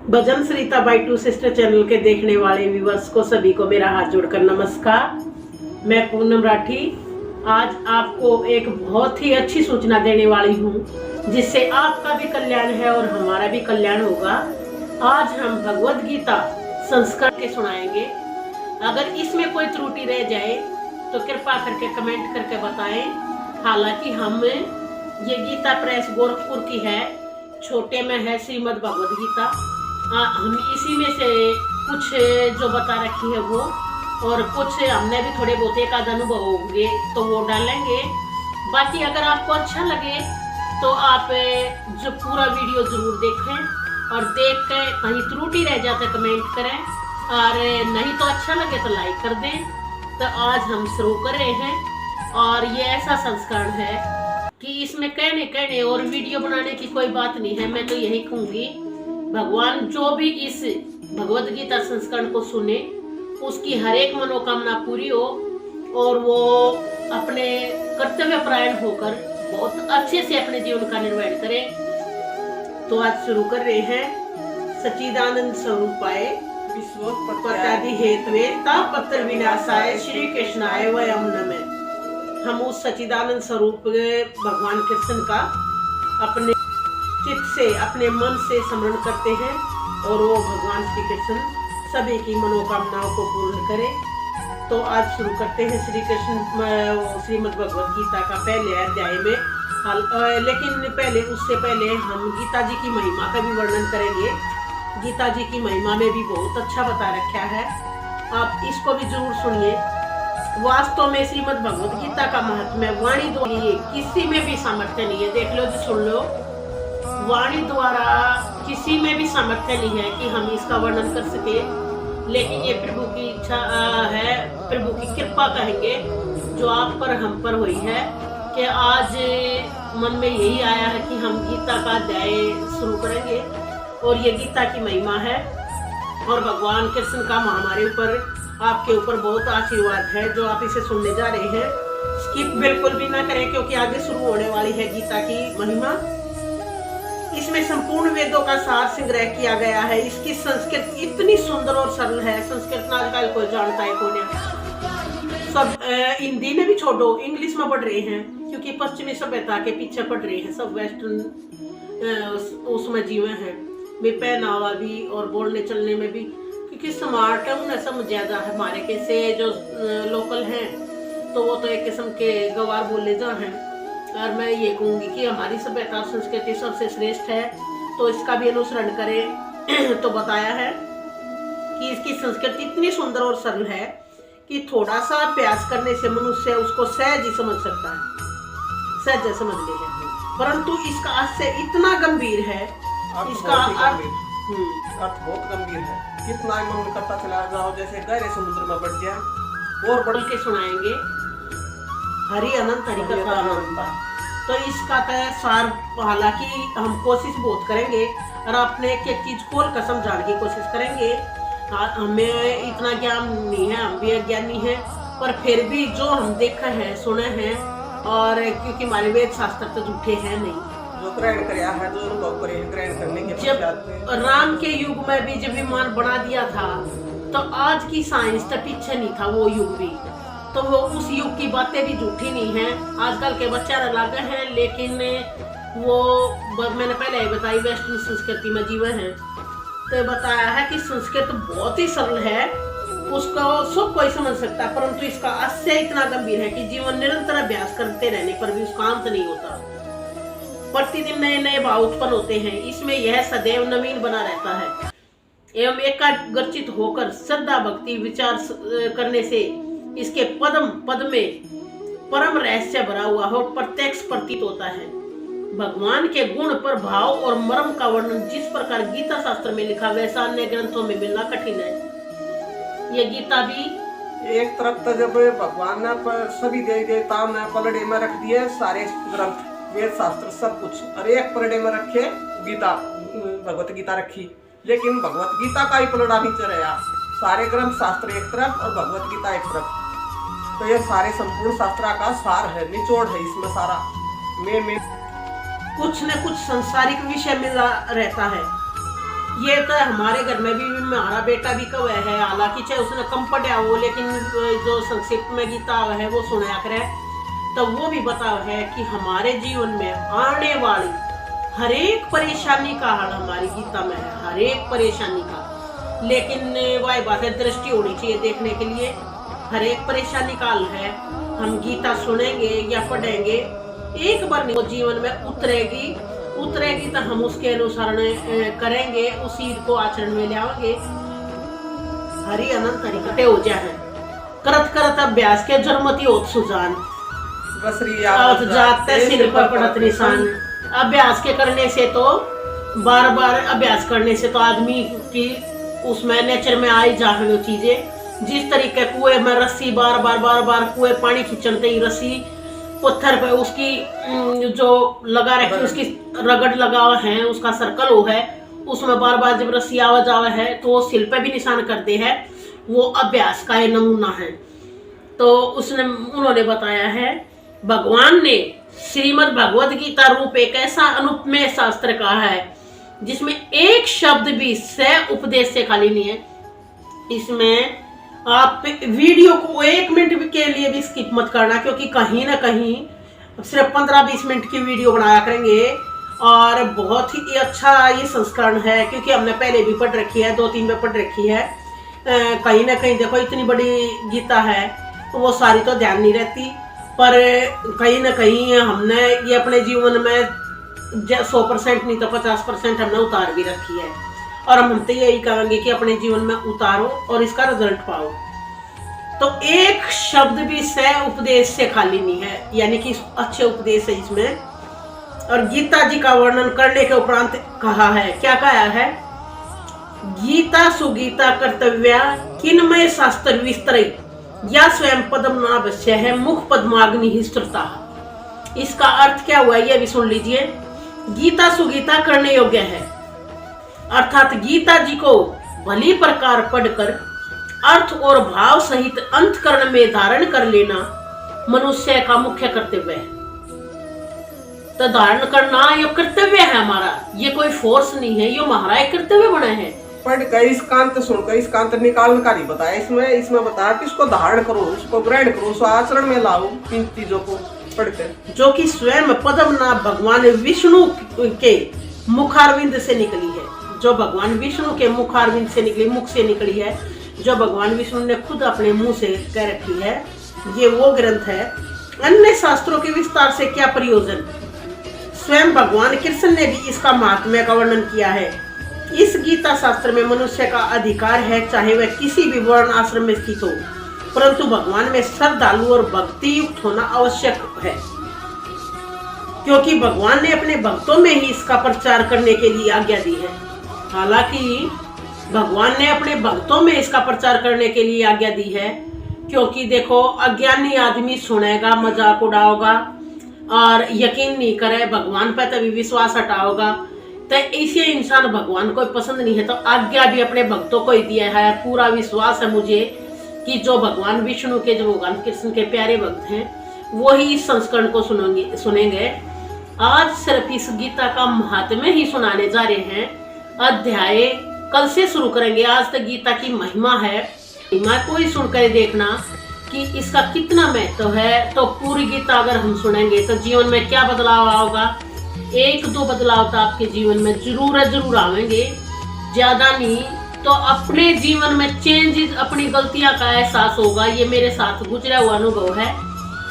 Bhajan Sarita by two sister channel के देखने वाले व्यूअर्स को सभी को मेरा हाथ जोड़कर नमस्कार। मैं पूनम राठी आज आपको एक बहुत ही अच्छी सूचना देने वाली हूँ जिससे आपका भी कल्याण है और हमारा भी कल्याण होगा। आज हम भगवत गीता संस्करण के सुनाएंगे। अगर इसमें कोई त्रुटि रह जाए तो कृपा करके कमेंट करके बताएं। हालांकि हम ये गीता प्रेस गोरखपुर की है, छोटे में है श्रीमद् भगवत गीता। हम इसी में से कुछ जो बता रखी है वो, और कुछ हमने भी थोड़े बहुत एक आध अनुभव होंगे तो वो डालेंगे। बाकी अगर आपको अच्छा लगे तो आप जो पूरा वीडियो जरूर देखें और देख के कहीं त्रुटि रह जाते कमेंट करें, और नहीं तो अच्छा लगे तो लाइक कर दें। तो आज हम शुरू कर रहे हैं और ये ऐसा संस्करण है कि इसमें कहने और वीडियो बनाने की कोई बात नहीं है। मैं तो यही कहूँगी, भगवान जो भी इस भगवत गीता संस्करण को सुने उसकी हर एक मनोकामना पूरी हो और वो अपने कर्तव्य परायण होकर बहुत अच्छे से अपने जीवन का निर्वहन करे। तो आज शुरू कर रहे हैं। सच्चिदानंद स्वरूपाय विश्वोत्पत्ति हेतवे तापत्र विनाशाय श्री कृष्णाय वयम नमः। हम उस सच्चिदानंद स्वरूप भगवान कृष्ण का अपने चित्त से, अपने मन से स्मरण करते हैं और वो भगवान श्री कृष्ण सभी की मनोकामनाओं को पूर्ण करे। तो आज शुरू करते हैं श्री कृष्ण श्रीमद् भगवत गीता का पहले अध्याय में। लेकिन उससे पहले हम गीता जी की महिमा का भी वर्णन करेंगे। गीता जी की महिमा में भी बहुत अच्छा बता रखा है, आप इसको भी जरूर सुनिए। वास्तव में श्रीमद् भगवत गीता का महत्व वाणी द्वारा किसी में भी सामर्थ्य नहीं है। देख लो जो सुन लो, वाणी द्वारा किसी में भी सामर्थ्य नहीं है कि हम इसका वर्णन कर सके। लेकिन ये प्रभु की इच्छा है, प्रभु की कृपा कहेंगे जो आप पर हम पर हुई है कि आज मन में यही आया है कि हम गीता का अध्याय शुरू करेंगे। और ये गीता की महिमा है और भगवान कृष्ण का हमारे ऊपर, आपके ऊपर बहुत आशीर्वाद है जो आप इसे सुनने जा रहे हैं। स्किप बिल्कुल भी ना करें क्योंकि आगे शुरू होने वाली है गीता की महिमा। इसमें संपूर्ण वेदों का सार संग्रह किया गया है। इसकी संस्कृत इतनी सुंदर और सरल है। संस्कृत आजकल कोई जानता है कौन है? सब हिंदी में भी छोड़ो, इंग्लिश में पढ़ रहे हैं क्योंकि पश्चिमी सभ्यता के पीछे पढ़ रहे हैं। सब वेस्टर्न उसमें जीवे हैं भी, पहनावा भी और बोलने चलने में भी, क्योंकि स्मार्ट है उन्हें समझ ज्यादा है। हमारे कैसे जो लोकल हैं तो वो तो एक किस्म के गवार बोले जा हैं। और मैं ये कहूँगी कि हमारी सभ्यता संस्कृति सबसे श्रेष्ठ है, तो इसका भी अनुसरण करें। तो बताया है कि इसकी संस्कृति इतनी सुंदर और सरल है कि थोड़ा सा अभ्यास करने से मनुष्य उसको सहज ही समझ सकता है, सहज समझ ले है। परंतु इसका आशय इतना गंभीर है, इसका अर्थ बहुत गंभीर है। कितना मन करता चला जाओ जैसे गहरे समुद्र में बढ़ जाए। और बढ़ के सुनाएंगे हरि अनंत हरि कथा अनंता। तो इसका सार, हालांकि हम कोशिश बहुत करेंगे और अपने एक एक चीज खोल कर समझाने की कोशिश करेंगे। हमें इतना ज्ञान नहीं है, हम भी अज्ञानी हैं, पर फिर भी जो हम देखे हैं सुने हैं, और क्योंकि हमारे वेद शास्त्र तो झूठे हैं नहीं, जो ग्रहण किया है, जो अनुभव करे ग्रहण करने के जब राम के युग में भी जब विमान बना दिया था तो आज की साइंस तो पीछे नहीं था वो युग भी, तो वो उस युग की बातें भी झूठी नहीं है। आजकल के बच्चे अलग हैं, लेकिन वो मैंने पहले ही बताई वेस्टर्न संस्कृति में जीवन है। तो बताया है कि संस्कृत बहुत ही सरल है, उसको सब कोई समझ सकता है, परंतु इसका आशय इतना गंभीर है कि जीवन निरंतर अभ्यास करते रहने पर भी उसका अंत नहीं होता। प्रतिदिन नए नए भाव उत्पन्न होते हैं। इसमें यह सदैव नवीन बना रहता है एवं एकाग्रचित होकर श्रद्धा भक्ति विचार करने से इसके पद में परम रहस्य भरा हुआ हो प्रत्यक्ष प्रतीत होता है। भगवान के गुण पर भाव और मर्म का वर्णन जिस प्रकार गीता शास्त्र में लिखा वैसा अन्य ग्रंथों में मिलना कठिन है। यह गीता भी एक तरफ तो जब भगवान ने सभी देवी देवताओं ने पलड़े में रख दिए सारे ग्रंथ, वेद शास्त्र सब कुछ, और एक पलड़े में रखे गीता, भगवत गीता रखी, लेकिन भगवत गीता का ही पलड़ा नीचे रहा। सारे ग्रंथ शास्त्र एक तरफ और भगवत गीता एक तरफ। तो ये सारे संपूर्ण शास्त्र का सार है, निचोड़ है इसमें सारा। में कुछ न कुछ संसारिक विषय मिला रहता है। ये तो हमारे घर में भी हमारा बेटा भी कवे है, हालांकि चाहे उसने कम पढ़ा हो, लेकिन जो संक्षिप्त में गीता है वो सुना करे, तो वो भी बता है कि हमारे जीवन में आने वाली हर एक परेशानी का हल हमारी गीता में है, हर एक परेशानी का। लेकिन वही बात है, दृष्टि होनी चाहिए देखने के लिए। हर एक परेशानी का हल है। हम गीता सुनेंगे या पढ़ेंगे, एक बार नहीं वो जीवन में उतरेगी तो हम उसके अनुसरण करेंगे, उसी को आचरण में लाओगे। हरि अनंत हरि हो जाए, करत करत अभ्यास के जरमती होत सुजान, जाते सिर पर पड़त निशान। अभ्यास के करने से तो बार बार अभ्यास करने से तो आदमी की उसमें नेचर में आई जाए वो चीजें। जिस तरीके कुएं में रस्सी बार बार कुएं पानी खींचते ही रस्सी पत्थर पे उसकी जो लगा रखी उसकी रगड़ लगा हुआ है, उसका सर्कल वो है, उसमें बार बार जब रस्सी आवा जावा है तो वो सिल पे भी निशान करते हैं। वो अभ्यास का एक नमूना है। तो उन्होंने बताया है, भगवान ने श्रीमद् भगवद गीता रूप एक ऐसा अनुपमेय शास्त्र कहा है जिसमें एक शब्द भी सह उपदेश से खाली नहीं है। इसमें आप वीडियो को 1 मिनट के लिए भी स्किप मत करना, क्योंकि कहीं ना कहीं सिर्फ 15-20 मिनट की वीडियो बनाया करेंगे और बहुत ही अच्छा ये संस्करण है, क्योंकि हमने पहले भी पढ़ रखी है, 2-3 में पढ़ रखी है। कहीं ना कहीं देखो इतनी बड़ी गीता है तो वो सारी तो ध्यान नहीं रहती, पर कहीं ना कहीं हमने ये अपने जीवन में 100% नहीं तो 50% हमने उतार भी रखी है। और हम तो यही कहेंगे कि अपने जीवन में उतारो और इसका रिजल्ट पाओ। तो एक शब्द भी सह उपदेश से खाली नहीं है, यानी कि अच्छे उपदेश है इसमें। और गीता जी का वर्णन करने के उपरांत कहा है, क्या कहा है, गीता सुगीता कर्तव्या किन्मय शास्त्र विस्तरी या स्वयं पदम नावश्य है मुख पद्माग्नि ही श्रुता। इसका अर्थ क्या हुआ ये भी सुन लीजिए। गीता सुगीता करने योग्य है, अर्थात गीता जी को भली प्रकार पढ़कर अर्थ और भाव सहित अंतकरण में धारण कर लेना मनुष्य का मुख्य कर्तव्य है। तो धारण करना ये कर्तव्य है हमारा, ये कोई फोर्स नहीं है, ये हमारा एक कर्तव्य बना है। पढ़ कर इस कांत सुनकर इस कांत निकालने का नहीं बताया, इसमें बताया कि इसको धारण करो, उसको ग्रहण करो, उसको आचरण में लाओ इन चीजों को पढ़कर, जो कि स्वयं पद्मनाभ भगवान विष्णु के मुखारविंद से निकली है। जो भगवान विष्णु के मुखारविंद से निकली, मुख से निकली है, जो भगवान विष्णु ने खुद अपने मुंह से कह रखी है, ये वो ग्रंथ है। अन्य शास्त्रों के विस्तार से क्या प्रयोजन। स्वयं भगवान कृष्ण ने भी इसका महात्म्य का वर्णन किया है। इस गीता शास्त्र में मनुष्य का अधिकार है, चाहे वह किसी भी वर्ण आश्रम में स्थित हो, परंतु भगवान में श्रद्धालु और भक्ति युक्त होना आवश्यक है, क्योंकि भगवान ने अपने भक्तों में ही इसका प्रचार करने के लिए आज्ञा दी है। हालांकि भगवान ने अपने भक्तों में इसका प्रचार करने के लिए आज्ञा दी है, क्योंकि देखो अज्ञानी आदमी सुनेगा, मजाक उड़ाओगा और यकीन नहीं करे, भगवान पर तभी विश्वास हटाओगा, तो ऐसे इंसान भगवान को पसंद नहीं है। तो आज्ञा भी अपने भक्तों को ही दिया है। पूरा विश्वास है मुझे कि जो भगवान विष्णु के, जो भगवान कृष्ण के प्यारे भक्त हैं, वो ही इस संस्करण को सुनेंगे। आज सिर्फ इस गीता का महात्म्य ही सुनाने जा रहे हैं। अध्याय कल से शुरू करेंगे। आज तक गीता की महिमा है, महिमा को ही सुनकर देखना कि इसका कितना महत्व है। तो पूरी गीता अगर हम सुनेंगे तो जीवन में क्या बदलाव आओगा। 1-2 बदलाव तो आपके जीवन में जरूर आएंगे, ज्यादा नहीं तो अपने जीवन में चेंजेस, अपनी गलतियां का एहसास होगा। ये मेरे साथ गुजरा हुआ अनुभव है।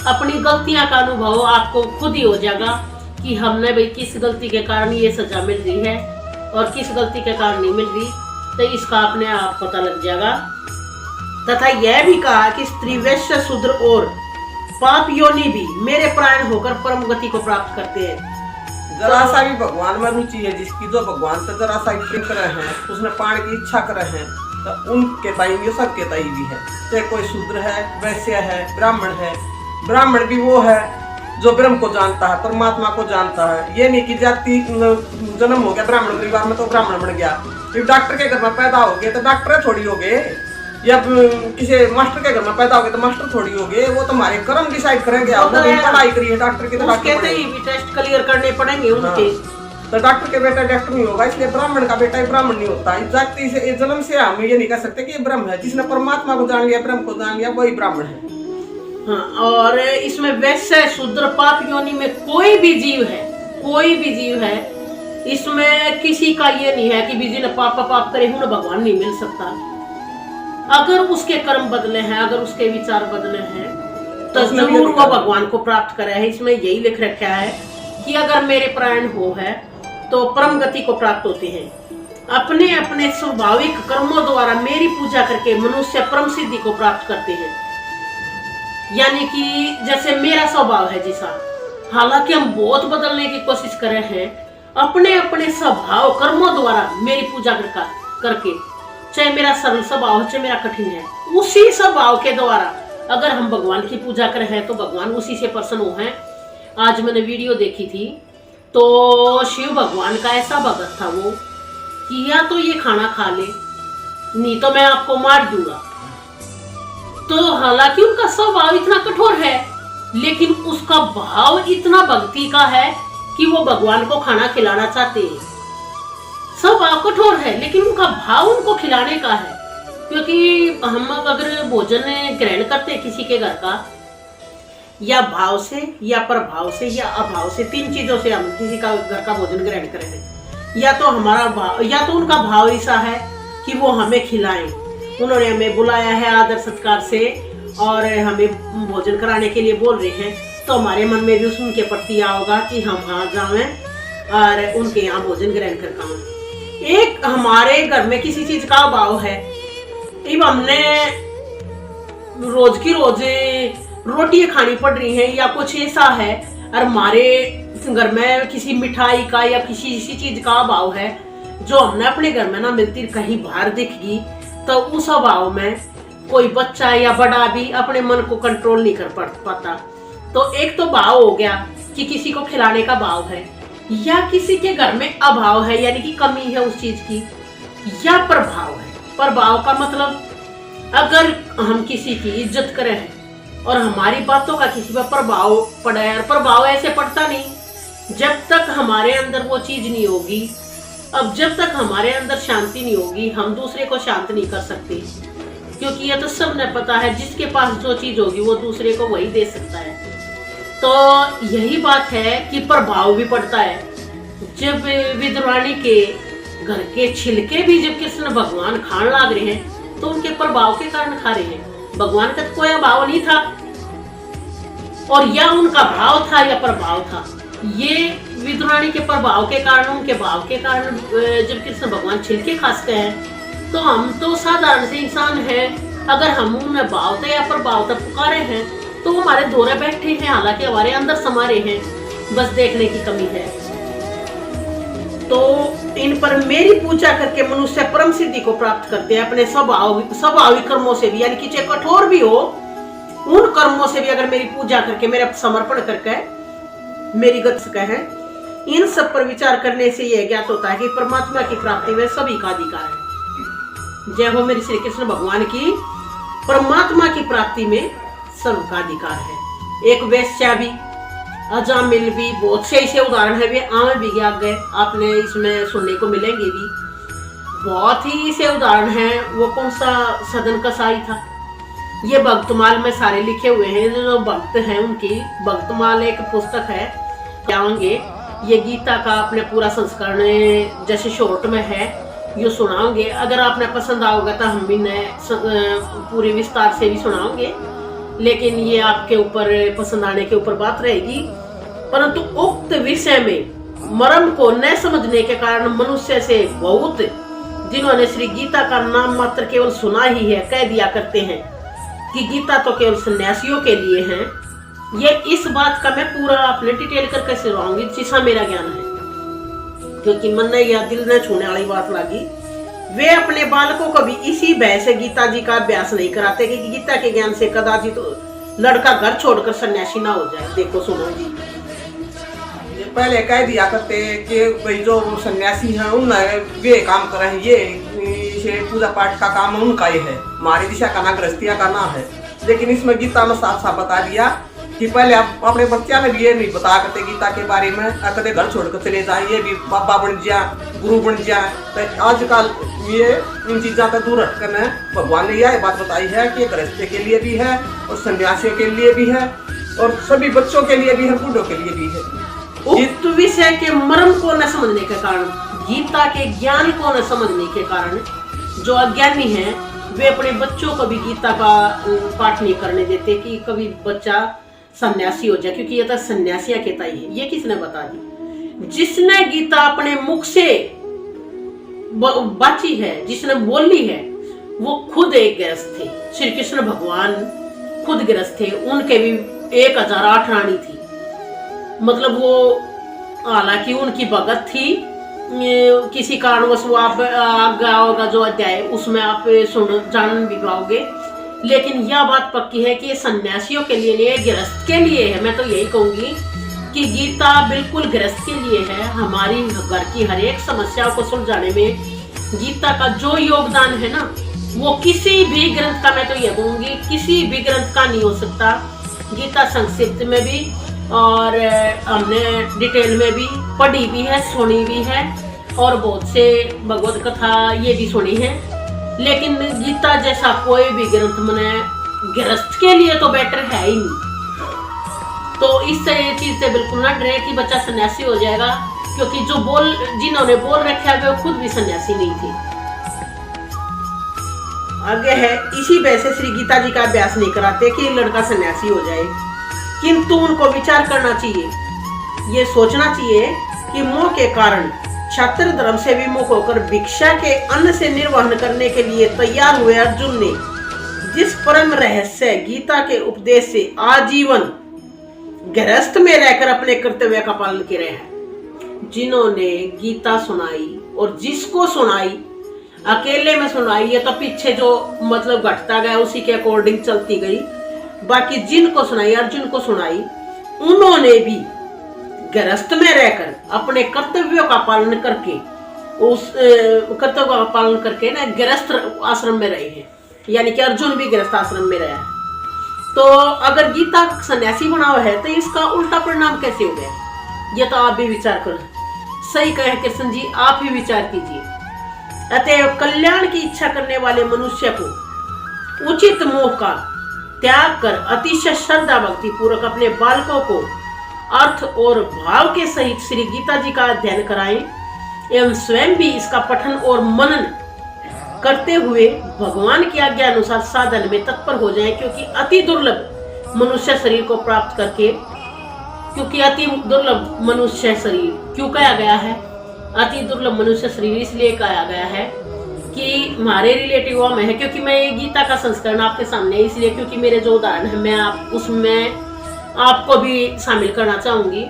अपनी गलतियां का अनुभव आपको खुद ही हो जाएगा कि हमने भाई किस गलती के कारण ये सजा मिल रही है और किस गलती के कारण नहीं मिल रही, तो इसका अपने आप पता लग जाएगा। तथा यह भी कहा कि स्त्री, वैश्य, शूद्र और पाप योनि भी मेरे प्राण होकर परम गति को प्राप्त करते हैं। जरा सा भी भगवान में रुचि है जिसकी, जो भगवान से जरा सा प्रेम करे हैं, उसने पाने की इच्छा करे हैं, तो उनके ताई भी, सबके ताई भी है। चाहे कोई शूद्र है, वैश्य है, ब्राह्मण है। ब्राह्मण भी वो है जो ब्रह्म को जानता है, परमात्मा को जानता है। ये नहीं कि जाति जन्म हो गया ब्राह्मण परिवार में तो ब्राह्मण बन गया, फिर डॉक्टर के घर में पैदा हो गए तो डॉक्टर थोड़ी हो गए, या किसी मास्टर के घर में पैदा हो गए तो मास्टर थोड़ी हो गए। वो तुम्हारे कर्म डिसाइड करेंगे। आपने पढ़ाई करी है डॉक्टर की, तो उसके भी टेस्ट क्लियर करने पड़ेंगे उनके। तो डॉक्टर के बेटा डॉक्टर नहीं होगा, इसलिए ब्राह्मण का बेटा ब्राह्मण नहीं होता। इस जाति से, इस जन्म से हम ये नहीं कह सकते कि ये ब्रह्म है। जिसने परमात्मा को जान लिया, ब्रह्म को जान लिया, वही ब्राह्मण है। हाँ, और इसमें वैसे शूद्र पाप योनि में कोई भी जीव है, इसमें किसी का ये नहीं है कि बीजी ने पाप करे हूं भगवान नहीं मिल सकता। अगर उसके कर्म बदले हैं, अगर उसके विचार बदले हैं, तो जरूर वो भगवान को प्राप्त करे है। इसमें यही लिख रखा है कि अगर मेरे प्राण हो है तो परम गति को प्राप्त होते हैं। अपने अपने स्वाभाविक कर्मों द्वारा मेरी पूजा करके मनुष्य परम सिद्धि को प्राप्त करते हैं। यानी कि जैसे मेरा स्वभाव है जैसा, हालांकि हम बहुत बदलने की कोशिश कर रहे हैं, अपने अपने स्वभाव कर्मों द्वारा मेरी पूजा करके, चाहे मेरा सरल स्वभाव चाहे मेरा कठिन है, उसी स्वभाव के द्वारा अगर हम भगवान की पूजा कर रहे हैं तो भगवान उसी से प्रसन्न हो हैं। आज मैंने वीडियो देखी थी तो शिव भगवान का ऐसा भगत था वो कि या तो ये खाना खा ले, नहीं तो मैं आपको मार दूंगा। तो हालांकि उनका स्वभाव इतना कठोर है, लेकिन उसका भाव इतना भक्ति का है कि वो भगवान को खाना खिलाना चाहते हैं। स्वभाव कठोर है लेकिन उनका भाव उनको खिलाने का है। क्योंकि हम अगर भोजन ग्रहण करते हैं किसी के घर का, या भाव से या प्रभाव से या अभाव से, 3 चीजों से हम किसी का घर का भोजन ग्रहण करें। या तो हमारा भाव, या तो उनका भाव ऐसा है कि वो हमें खिलाएं, उन्होंने हमें बुलाया है आदर सत्कार से और हमें भोजन कराने के लिए बोल रहे हैं, तो हमारे मन में भी उनके प्रति होगा कि हम वहाँ जाएं और उनके यहाँ भोजन ग्रहण कर पाएं। एक हमारे घर में किसी चीज का अभाव है, अब हमने रोज की रोज रोटी खानी पड़ रही है या कुछ ऐसा है, और हमारे घर में किसी मिठाई का या किसी चीज का अभाव है जो हमने अपने घर में ना मिलती, कहीं बाहर दिख गई, तो उस अभाव में कोई बच्चा या बड़ा भी अपने मन को कंट्रोल नहीं कर पाता। तो एक तो भाव हो गया कि किसी को खिलाने का भाव है, या किसी के घर में अभाव है यानी कि कमी है उस चीज की, या प्रभाव है। प्रभाव का मतलब अगर हम किसी की इज्जत करें हैं और हमारी बातों का किसी पर प्रभाव पड़ा है, और प्रभाव ऐसे पड़ता नहीं जब तक हमारे अंदर वो चीज नहीं होगी। अब जब तक हमारे अंदर शांति नहीं होगी, हम दूसरे को शांत नहीं कर सकते, क्योंकि ये तो सबने पता है जिसके पास जो चीज होगी वो दूसरे को वही दे सकता है। तो यही बात है कि प्रभाव भी पड़ता है। जब विद्वानी के घर के छिलके भी जब कृष्ण भगवान खान लाग रहे हैं तो उनके प्रभाव के कारण खा रहे हैं। भगवान का कोई भाव नहीं था, और या उनका भाव था या प्रभाव था। ये विद्वानी के प्रभाव के कारण, उनके भाव के कारण जब कृष्ण भगवान छिलके खाते हैं, तो हम तो साधारण से इंसान हैं, अगर हम उन्हें भाव या प्रभाव पुकारे हैं तो वो हमारे धोरे बैठे हैं, हालांकि हमारे अंदर समारे हैं, बस देखने की कमी है। तो इन पर मेरी पूजा करके मनुष्य परम सिद्धि को प्राप्त करते हैं अपने स्वाभाविक कर्मों से भी, यानी कि चाहे कठोर भी हो उन कर्मों से भी अगर मेरी पूजा करके, मेरा समर्पण करके मेरी गति का है। इन सब पर विचार करने से यह ज्ञात होता है कि परमात्मा की प्राप्ति में सभी का अधिकार है। जय हो मेरी श्री कृष्ण भगवान की, परमात्मा की प्राप्ति में सबका अधिकार है। एक वेश्या भी, अजामिल भी, बहुत से ऐसे उदाहरण है, वे आम भी गए, आपने इसमें सुनने को मिलेंगे भी। बहुत ही ऐसे उदाहरण हैं। वो कौन सा सदन कसाई था, ये भक्तमाल में सारे लिखे हुए हैं, जो भक्त हैं उनकी भक्तमाल एक पुस्तक है, जाओगे ये गीता का अपने पूरा संस्करण जैसे शॉर्ट में है, ये सुनाओगे। अगर आपने पसंद आओगे तो हम भी पूरी विस्तार से भी सुनाओगे, लेकिन ये आपके ऊपर पसंद आने के ऊपर बात रहेगी। परंतु उक्त विषय में मर्म को न समझने के कारण मनुष्य से बहुत, जिन्होंने श्री गीता का नाम मात्र केवल सुना ही है, कह दिया करते हैं कि गीता तो केवल सन्यासियों के लिए है। ये इस बात का मैं पूरा अपने डिटेल करके सुनाऊंगी, जिसका मेरा ज्ञान है, क्योंकि मन ने या दिल ने छूने वाली बात लगी। वे अपने बालकों को भी इसी भय से गीता जी का अभ्यास नहीं कराते कि गीता के ज्ञान से कदाचित तो लड़का घर छोड़कर सन्यासी ना हो जाए। देखो सुनो जी, पहले कह दिया करते कि भाई जो सन्यासी हैं उन वे काम कर रहे हैं, ये पूजा पाठ का काम उनका ही है, हमारी दिशा का ना गृहस्थिया का ना है। लेकिन इसमें गीता में साफ साफ बता दिया कि पहले आप अपने बच्चा ने भी ये नहीं बता करते गीता के बारे में, कदे घर छोड़कर चले जाए, ये भी बाबा बन जा, गुरु बन जा। तो आजकल ये इन चीज़ों से दूर हटकर है भगवान ने यह बात बताई है कि गृहस्थी के लिए भी है और सन्यासियों के लिए भी है और सभी बच्चों के लिए भी है, बूढ़ों के लिए भी है। उक्त विषय के मर्म को न समझने के कारण, गीता के ज्ञान को न समझने के कारण जो अज्ञानी हैं वे अपने बच्चों को भी गीता का पाठ नहीं करने देते कि कभी बच्चा सन्यासी हो जाए, क्योंकि ये तो सन्यासियां कहता ही है। ये किसने बता दी? जिसने गीता अपने मुख से बाची है, जिसने बोली है, वो खुद एक गृहस्थ थे। श्री कृष्ण भगवान खुद गृहस्थ थे, उनके भी 1008 रानी थी। मतलब वो हालांकि उनकी भगत थी, किसी कारणवश वो आप आगे होगा जो अध्याय उसमें आप सुन जान भी पाओगे, लेकिन यह बात पक्की है कि ये सन्यासियों के लिए नहीं, गृहस्थ के लिए है। मैं तो यही कहूंगी कि गीता बिल्कुल गृहस्थ के लिए है। हमारी घर की हर एक समस्याओं को सुलझाने में गीता का जो योगदान है ना, वो किसी भी ग्रंथ का, मैं तो यह कहूंगी किसी भी ग्रंथ का नहीं हो सकता। गीता संक्षिप्त में भी और हमने डिटेल में भी पढ़ी भी है, सुनी भी है और बहुत से भगवत कथा ये भी सुनी है, लेकिन गीता जैसा कोई भी ग्रंथ मने गृहस्थ के लिए तो बेटर है ही नहीं। तो इससे ये चीज से बिल्कुल ना डरे कि बच्चा सन्यासी हो जाएगा, क्योंकि जो जिन्होंने बोल रखा है वो खुद भी सन्यासी नहीं थे। आगे है, इसी वजह से श्री गीता जी का अभ्यास नहीं कराते कि लड़का सन्यासी हो जाए, किंतु उनको विचार करना चाहिए, ये सोचना चाहिए कि मोह के कारण क्षत्र धर्म से विमुख होकर भिक्षा के अन्न से निर्वहन करने के लिए तैयार हुए अर्जुन ने जिस परम रहस्य गीता के उपदेश से आजीवन गृहस्थ में रहकर अपने कर्तव्य का पालन किया है, जिन्होंने गीता सुनाई और जिसको सुनाई, अकेले में सुनाई, ये तो पीछे जो मतलब घटता गया उसी के अकॉर्डिंग चलती गई, बाकी जिनको सुनाई, अर्जुन को सुनाई, उन्होंने भी गृहस्थ में रहकर अपने कर्तव्यों का पालन करके, उस कर्तव्य का पालन करके ना गृहस्थ आश्रम में रहे हैं। यानी कि अर्जुन भी गृहस्थ आश्रम में रहा है। तो अगर गीता सन्यासी बना हुआ है तो इसका उल्टा परिणाम कैसे हो गया, ये तो आप भी विचार करो। सही कहे कृष्ण जी, आप ही विचार कीजिए। अतएव कल्याण की इच्छा करने वाले मनुष्य को उचित मोह का त्याग कर अतिशय श्रद्धा भक्ति पूर्वक अपने बालकों को अर्थ और भाव के सहित श्री गीता जी का अध्ययन कराएं एवं स्वयं भी इसका पठन और मनन करते हुए भगवान की आज्ञा अनुसार साधन में तत्पर हो जाएं, क्योंकि अति दुर्लभ मनुष्य शरीर को प्राप्त करके, क्योंकि अति दुर्लभ मनुष्य शरीर क्यों कहा गया है, अति दुर्लभ मनुष्य शरीर इसलिए कहा गया है कि हमारे रिलेटिव में है, क्योंकि मैं ये गीता का संस्करण आपके सामने है, इसलिए क्योंकि मेरे जो उदाहरण है मैं उसमें आपको भी शामिल करना चाहूंगी।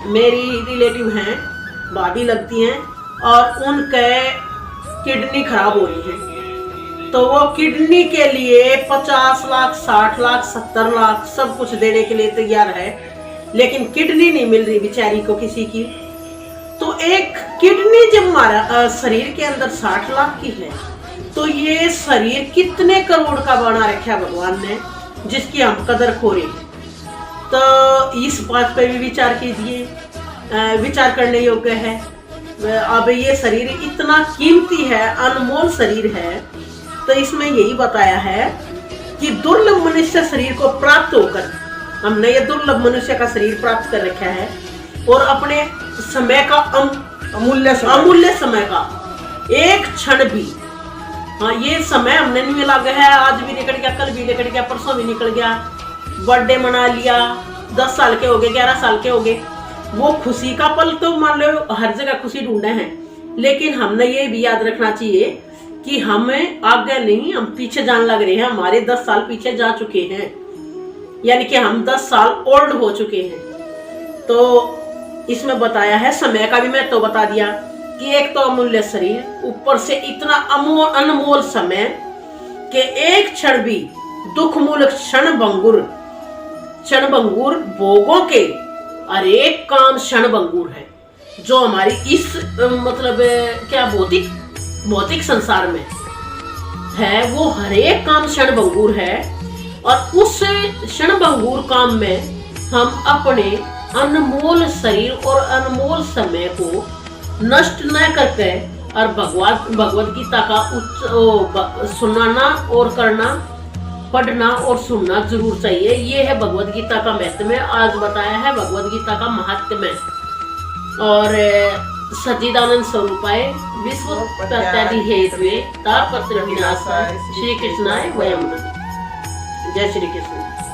मेरी रिलेटिव हैं, भाभी लगती हैं, और उनके किडनी खराब हो रही है, तो वो किडनी के लिए 50 लाख 60 लाख 70 लाख सब कुछ देने के लिए तैयार है, लेकिन किडनी नहीं मिल रही बेचारी को किसी की। तो एक किडनी जब हमारा शरीर के अंदर 60 लाख की है, तो ये शरीर कितने करोड़ का बना रखा है भगवान ने, जिसकी हम कदर खो रहे हैं। तो इस बात पर भी विचार कीजिए, विचार करने योग्य है। अब ये शरीर इतना कीमती है, अनमोल शरीर है, तो इसमें यही बताया है कि दुर्लभ मनुष्य शरीर को प्राप्त होकर हमने ये दुर्लभ मनुष्य का शरीर प्राप्त कर रखा है, और अपने समय का अमूल्य समय का एक क्षण भी, हाँ ये समय हमने नहीं मिला है, आज भी निकल गया, कल भी निकल गया, परसों भी निकल गया, बर्थडे मना लिया, 10 साल के हो गए, 11 साल के हो गए, वो खुशी का पल तो मान लो हर जगह खुशी ढूंढे हैं, लेकिन हमने ये भी याद रखना चाहिए कि हमें आगे नहीं, हम पीछे जाने लग रहे हैं, हमारे 10 साल पीछे जा चुके हैं, यानी कि हम 10 साल ओल्ड हो चुके हैं। तो इसमें बताया है समय का भी मैं तो बता दिया कि एक तो अमूल्य शरीर, ऊपर से इतना अनमोल समय के एक क्षण भी दुख मूल क्षण भंगुर भोगों के अनेक काम क्षण भंगुर है, जो हमारी इस मतलब क्या भौतिक संसार में है, वो हर एक काम क्षण भंगुर है। और उस क्षणभंगुर काम में हम अपने अनमोल शरीर और अनमोल समय को नष्ट न करके और भगवत गीता का सुनाना और करना, पढ़ना और सुनना जरूर चाहिए। ये है भगवत गीता का महत्व। आज बताया है भगवत गीता का महात्म्य। और सच्चिदानंद स्वरूपाय विश्व प्रत्यादि हेतवे तापत्र विनाशाय श्री कृष्णाय वयम नमः। जय श्री कृष्ण।